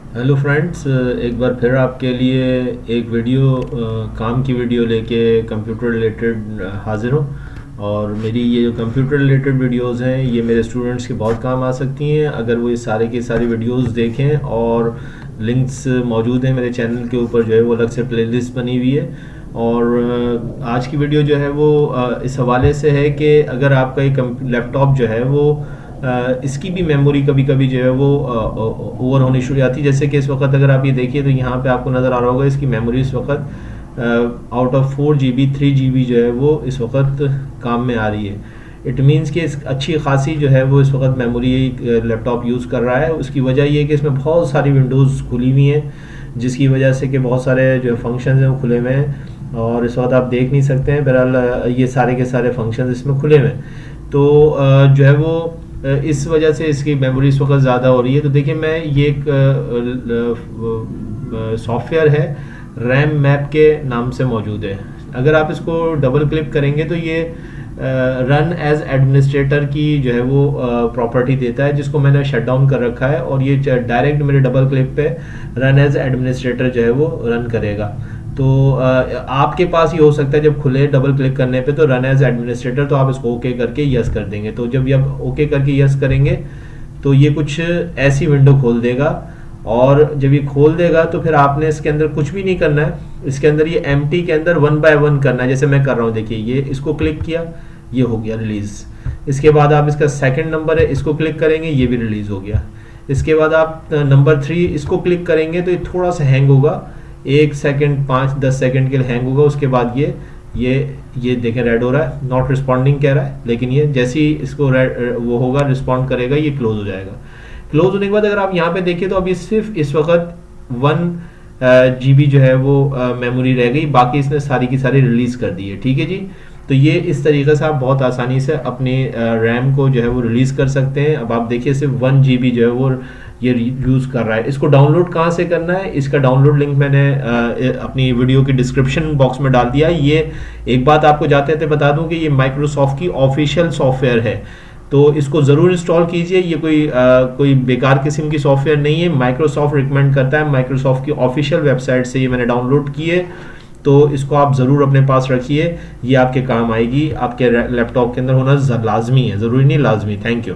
Hello friends, एक बार फिर आपके लिए एक वीडियो काम की वीडियो लेके कंप्यूटर रिलेटेड हाजिर हूँ। और मेरी ये जो कंप्यूटर रिलेटेड वीडियोस हैं ये मेरे स्टूडेंट्स के बहुत काम आ सकती हैं अगर वो ये सारे की सारी वीडियोस देखें। और लिंक्स मौजूद हैं मेरे चैनल के ऊपर, जो है वो अलग से प्लेलिस्ट बनी हुई है। और आज की वीडियो जो है वो इस हवाले से है कि अगर आपका एक लैपटॉप जो है वो इसकी भी मेमोरी कभी कभी जो है वो ओवर होनी शुरू आती है। जैसे कि इस वक्त अगर आप ये देखिए तो यहाँ पे आपको नज़र आ रहा होगा इसकी मेमोरी इस वक्त आउट ऑफ 4 GB 3 GB जो है वो इस वक्त काम में आ रही है। इट मीन्स कि इस अच्छी खासी जो है वो इस वक्त मेमोरी लैपटॉप यूज़ कर रहा है। उसकी वजह ये है कि इसमें बहुत सारी विंडोज़ खुली हुई हैं, जिसकी वजह से कि बहुत सारे जो फंक्शन हैं वो खुले हुए हैं और इस वक्त आप देख नहीं सकते हैं। बहरहाल ये सारे के सारे फंक्शन इसमें खुले हुए हैं। तो जो है वो इस वजह से इसकी मेमोरी इस वक्त ज़्यादा हो रही है। तो देखिए, मैं ये एक सॉफ्टवेयर है रैम मैप के नाम से मौजूद है। अगर आप इसको डबल क्लिक करेंगे तो ये रन एज एडमिनिस्ट्रेटर की जो है वो प्रॉपर्टी देता है, जिसको मैंने शट डाउन कर रखा है। और ये डायरेक्ट मेरे डबल क्लिक पे रन एज एडमिनिस्ट्रेटर जो है वो रन करेगा। तो आपके पास ये हो सकता है जब खुले डबल क्लिक करने पे तो रन एज एडमिनिस्ट्रेटर, तो आप इसको ओके करके यस कर देंगे। तो जब ये आप ओके करके यस करेंगे तो ये कुछ ऐसी विंडो खोल देगा। और जब ये खोल देगा तो फिर आपने इसके अंदर कुछ भी नहीं करना है। इसके अंदर ये एम्प्टी के अंदर 1 बाय 1 करना है, जैसे मैं कर रहा हूँ। देखिए, ये इसको क्लिक किया, ये हो गया रिलीज। इसके बाद आप इसका सेकंड नंबर है, इसको क्लिक करेंगे, ये भी रिलीज हो गया। इसके बाद आप नंबर 3 इसको क्लिक करेंगे तो ये थोड़ा सा हैंग होगा, 1 सेकंड 5-10 सेकंड के लिए हैंग होगा। उसके बाद ये देखें रेड हो रहा है, नॉट रिस्पॉन्डिंग कह रहा है। लेकिन ये जैसे ही इसको वो होगा, रिस्पॉन्ड करेगा, ये क्लोज हो जाएगा। क्लोज होने के बाद अगर आप यहाँ पे देखें तो अभी सिर्फ इस वक्त 1 GB जो है वो मेमोरी रह गई, बाकी इसने सारी की सारी रिलीज कर दी है। ठीक है जी। तो ये इस तरीके से आप बहुत आसानी से अपने रैम को जो है वो रिलीज कर सकते हैं। अब आप देखिए सिर्फ 1 GB जो है वो ये यूज कर रहा है। इसको डाउनलोड कहाँ से करना है, इसका डाउनलोड लिंक मैंने अपनी वीडियो के डिस्क्रिप्शन बॉक्स में डाल दिया है। ये एक बात आपको जाते थे बता दूं कि ये माइक्रोसॉफ्ट की ऑफिशियल सॉफ्टवेयर है, तो इसको ज़रूर इंस्टॉल कीजिए। ये कोई बेकार किस्म की सॉफ्टवेयर नहीं है, माइक्रोसॉफ्ट रिकमेंड करता है। माइक्रोसॉफ्ट की ऑफिशियल वेबसाइट से ये मैंने डाउनलोड की है, तो इसको आप ज़रूर अपने पास रखिए। ये आपके काम आएगी, आपके लैपटॉप के अंदर होना लाजमी है, ज़रूरी नहीं लाजमी। Thank you.